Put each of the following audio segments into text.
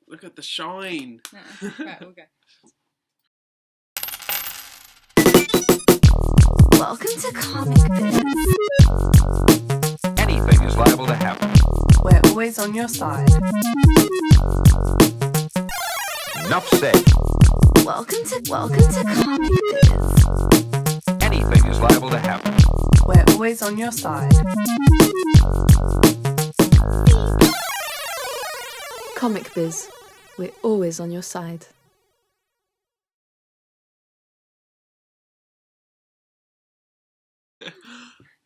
Look at the shine. Right, we'll go. Welcome to Comic Biz. Anything is liable to happen. We're always on your side. Enough said. Welcome to Comic Biz. Anything is liable to happen. We're always on your side. Comic Biz. We're always on your side.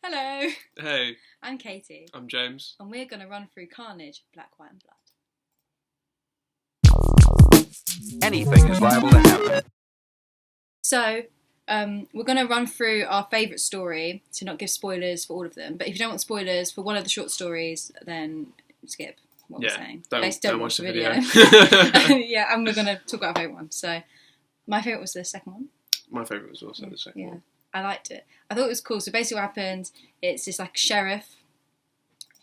Hello, Hey, I'm Katie, I'm James. and we're going to run through Carnage, Black, White and Blood. Anything is liable to happen. So, we're going to run through our favourite story, to not give spoilers for all of them, but if you don't want spoilers for one of the short stories, then skip what we're saying. Basically, don't watch the video. Yeah, and we're going to talk about our favourite one. So, my favourite was the second one. My favourite was also the second one. I liked it. I thought it was cool. So basically what happened, it's this like sheriff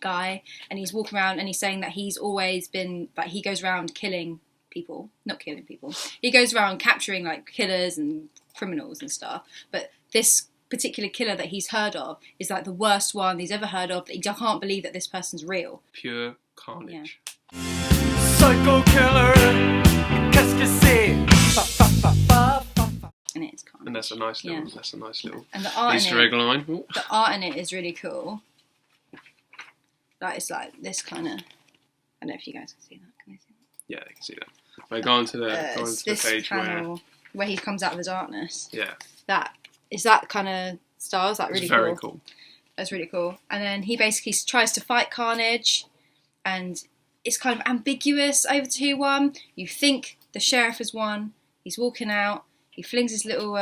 guy, and he's walking around and he's saying that he's always been, like, he goes around killing people. Not killing people. He goes around capturing like killers and criminals and stuff. But this particular killer that he's heard of is like the worst one he's ever heard of. That he can't believe that this person's real. Pure carnage. Psycho killer, qu'est-ce que c'est? And it is Carnage. And that's a nice little And the art Easter in egg it, line. Ooh. the art in it is really cool. Like it's like this kind of. I don't know if you guys can see that. Can they see that? Yeah, they can see that. Right, go on to the It's the this page panel where he comes out of the darkness. yeah, That is that kind of style. Is that really it's very cool. That's really cool. And then he basically tries to fight Carnage, and it's kind of ambiguous over 2-1. You think the sheriff has won. He's walking out. He flings his little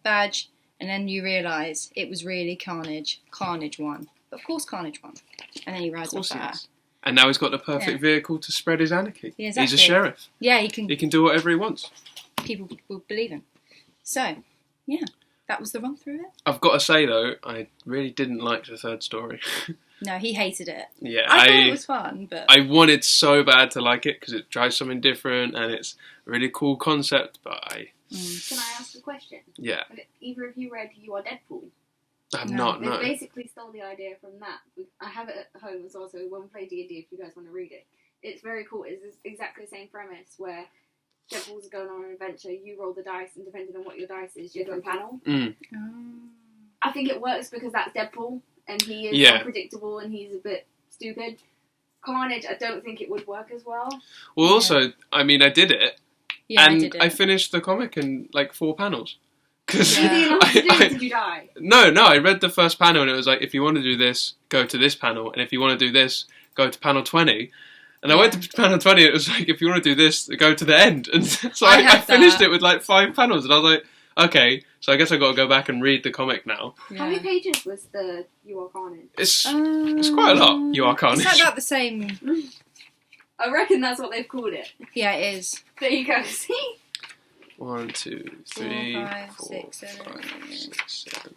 badge, and then you realise it was really Carnage. Carnage won. But of course Carnage won. And then he rides off that. And now he's got the perfect vehicle to spread his anarchy. Yeah, He's a exactly. sheriff. Yeah, he can. He can do whatever he wants. People will believe him. So, yeah, that was the run through it. I've got to say though, I really didn't like the third story. No, he hated it. Yeah, I thought it was fun, but I wanted so bad to like it because it tries something different and it's a really cool concept. But Can I ask a question? yeah, Have either of you read You Are Deadpool? I'm No. not. They No. basically stole the idea from that. I have it at home as well, so when we play D&D, if you guys want to read it. It's very cool. It's exactly the same premise where Deadpool's going on an adventure, you roll the dice, and depending on what your dice is, you do a panel. I think it works because that's Deadpool, and he is unpredictable, and he's a bit stupid. Carnage, I don't think it would work as well. Well, also, I mean, I did it, yeah, and I did it. finished the comic in like 4 panels. Because Yeah. Did you not do it? Did you die? No, I read the first panel and it was like, if you want to do this, go to this panel, and if you want to do this, go to panel 20. And I went to panel 20 and it was like, if you want to do this, go to the end. And so I finished it with like 5 panels and I was like, okay, so I guess I got to go back and read the comic now. Yeah. How many pages was the You Are Carnage? It's quite a lot. You Are Carnage. It's like about the same. I reckon that's what they've called it. Yeah, it is. There you go, see? 1, 2, 3, 4, 5, 4, 6, 7, 5, 6, 7.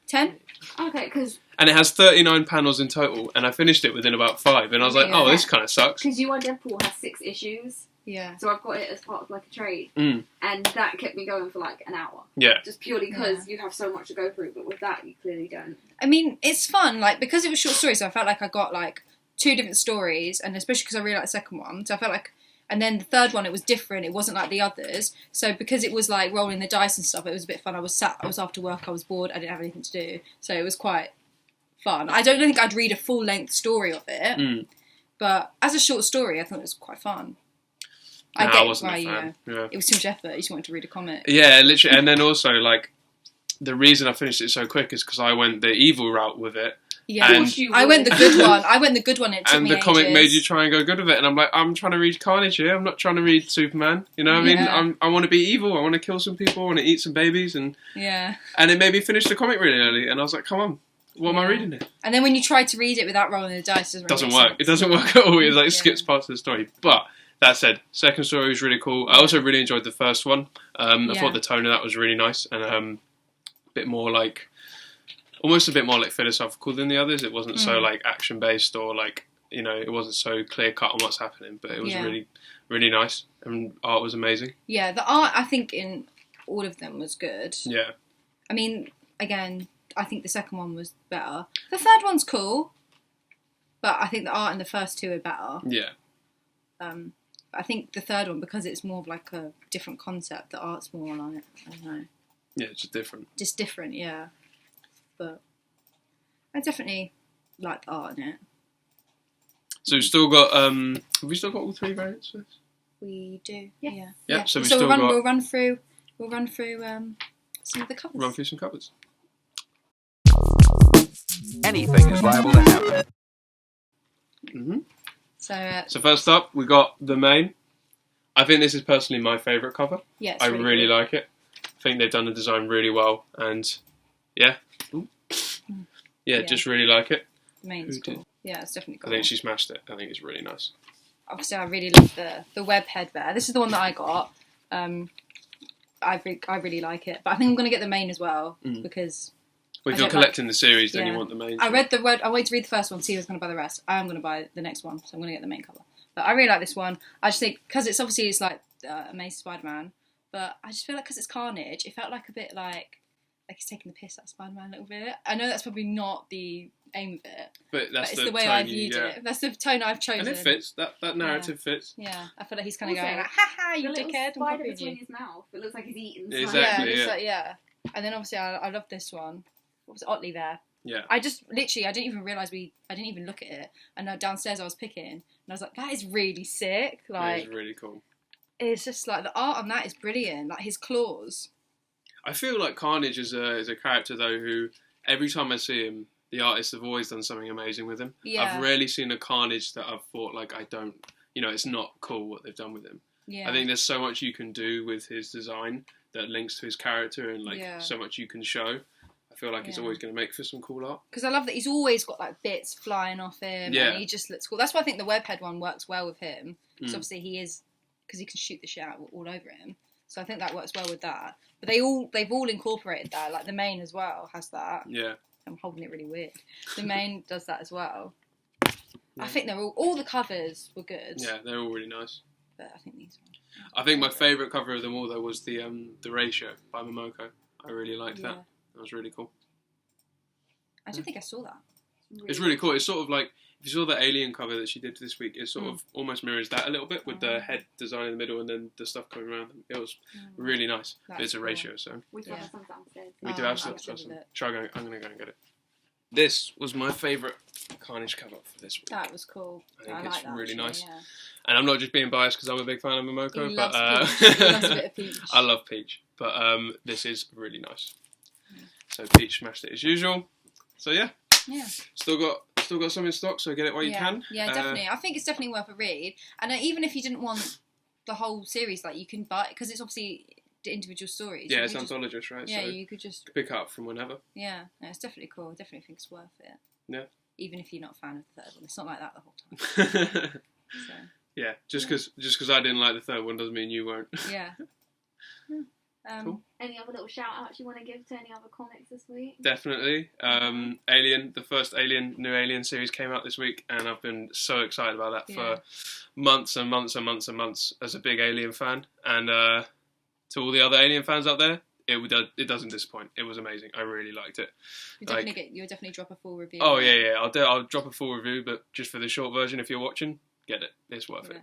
10? Okay, because And it has 39 panels in total, and I finished it within about 5, and I was like, oh, this kind of sucks. You Are Deadpool has 6 issues, Yeah. so I've got it as part of like a trade, Mm. and that kept me going for like an hour. Yeah. Just purely because you have so much to go through, but with that you clearly don't. I mean, it's fun, like, because it was short stories, so I felt like I got, like, 2 different stories, and especially because I really liked the second one, so I felt like, and then the third one, it was different, it wasn't like the others, so because it was, like, rolling the dice and stuff, it was a bit fun. I was after work, I was bored, I didn't have anything to do, so it was quite fun. I don't think I'd read a full-length story of it, but as a short story, I thought it was quite fun. I wasn't a fan. Yeah. It was too much effort, you just wanted to read a comic. Yeah, literally, and then also, like, the reason I finished it so quick is because I went the evil route with it. Yeah, And- I went the good one. It took And me the comic ages. made you try and go good with it, and I'm like, I'm trying to read Carnage here. I'm not trying to read Superman. You know what I mean? I want to be evil. I want to kill some people. I want to eat some babies, and it made me finish the comic really early. And I was like, come on, what am I reading here? And then when you try to read it without rolling the dice, it Doesn't really work. make It sense. doesn't work at all. It like skips parts of the story. But that said, second story was really cool. I also really enjoyed the first one. I thought the tone of that was really nice and a bit more like. Almost a bit more like philosophical than the others. It wasn't so like action based or like, you know, it wasn't so clear cut on what's happening, but it was really, really nice, and art was amazing. Yeah, the art I think in all of them was good. Yeah. I mean, again, I think the second one was better. The third one's cool, but I think the art in the first two are better. Yeah. I think the third one, because it's more of like a different concept, the art's more like, I don't know. Yeah, it's just different. Just different, yeah. But I definitely like the art in it. So we've still got, have we still got all 3 variants for this? We do, Yes. yeah. Yeah, so we've still got... we'll run through some of the covers. Run through some covers. Anything is liable to happen. Mm-hmm. So First up, we got the main. I think this is personally my favourite cover. yeah, it's I really cool. like it. I think they've done the design really well, and yeah, Yeah. just really like it. The main's Who cool. did? Yeah, it's definitely I cool. think she smashed it. I think it's really nice. Obviously, I really love the web head there. This is the one that I got. I really like it, but I think I'm going to get the main as well because Well, if I you're don't collecting the series, then yeah. you want the main. I wanted to read the first one, see who's going to buy the rest. I am going to buy the next one, so I'm going to get the main cover. But I really like this one. I just think because it's like Amazing Spider-Man, but I just feel like because it's Carnage, it felt like a bit like he's taking the piss out of Spider-Man a little bit. I know that's probably not the aim of it, but but that's it's the way I viewed yeah. it. That's the tone I've chosen. And it fits. That narrative fits. Yeah, I feel like he's kind of Also, going like, "Ha ha, The you little dickhead!" I'm spider copying between you. his mouth. It looks like he's eating. Exactly. Yeah, yeah. And then obviously I love this one. What was it, Otley there? Yeah. I didn't even realise I didn't even look at it. And now downstairs I was picking, and I was like, that is really sick. Like, It's really cool. it's just like the art on that is brilliant. Like his claws. I feel like Carnage is a character though who every time I see him, the artists have always done something amazing with him. Yeah. I've rarely seen a Carnage that I've thought like I don't, it's not cool what they've done with him. Yeah. I think there's so much you can do with his design that links to his character and so much you can show. I feel like he's Yeah. always going to make for some cool art. Because I love that he's always got like bits flying off him. Yeah. And he just looks cool. That's why I think the webhead one works well with him. Because Mm. obviously because he can shoot the shit out all over him. So I think that works well with that. But they've all incorporated that. Like the main as well has that. Yeah. I'm holding it really weird. The main does that as well. Yeah. I think they're all the covers were good. Yeah, they're all really nice. But I think these ones. I think my favourite cover of them all though was the Ratio by Momoko. I really liked that. Yeah. That was really cool. I don't think I saw that. It's really cool. It's sort of like if you saw the Alien cover that she did this week, it sort Mm. of almost mirrors that a little bit with the head design in the middle and then the stuff coming around them. It was really nice. But That's it's a cool. Ratio, so We still Yeah. have some downstairs. we do Oh, have I'm stuff. good with it. I'm going to go and get it. This was my favourite Carnage cover for this week. That was cool. I think like it's that, really actually, nice. Yeah. And I'm not just being biased because I'm a big fan of Momoko, He but loves Peach. He loves a bit of Peach. I love Peach. But this is really nice. So Peach smashed it as usual. So yeah, Yeah. still got some in stock, so get it while you can. Yeah, definitely. I think it's definitely worth a read. And even if you didn't want the whole series, like you can buy it because it's obviously the individual stories. Yeah, You it's could just- anthologist, right? Yeah, so you could just pick up from whenever. no, it's definitely cool. I definitely think it's worth it. Yeah. Even if you're not a fan of the third one, it's not like that the whole time. So Yeah, just because I didn't like the third one doesn't mean you won't. yeah. Cool. Any other little shout outs you want to give to any other comics this week? Definitely. Alien, the first new Alien series came out this week, and I've been so excited about that for months and months and months and months as a big Alien fan. And to all the other Alien fans out there, it doesn't disappoint. It was amazing. I really liked it. You'll definitely drop a full review. Oh yeah. I'll drop a full review, but just for the short version, if you're watching, get it. It's worth it.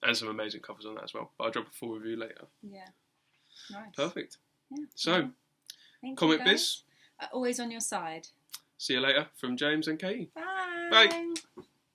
And some amazing covers on that as well. But I'll drop a full review later. Yeah. Nice. Perfect. Yeah. So, Thank Comic you, Biz. guys. Always on your side. See you later from James and Katie. Bye. Bye.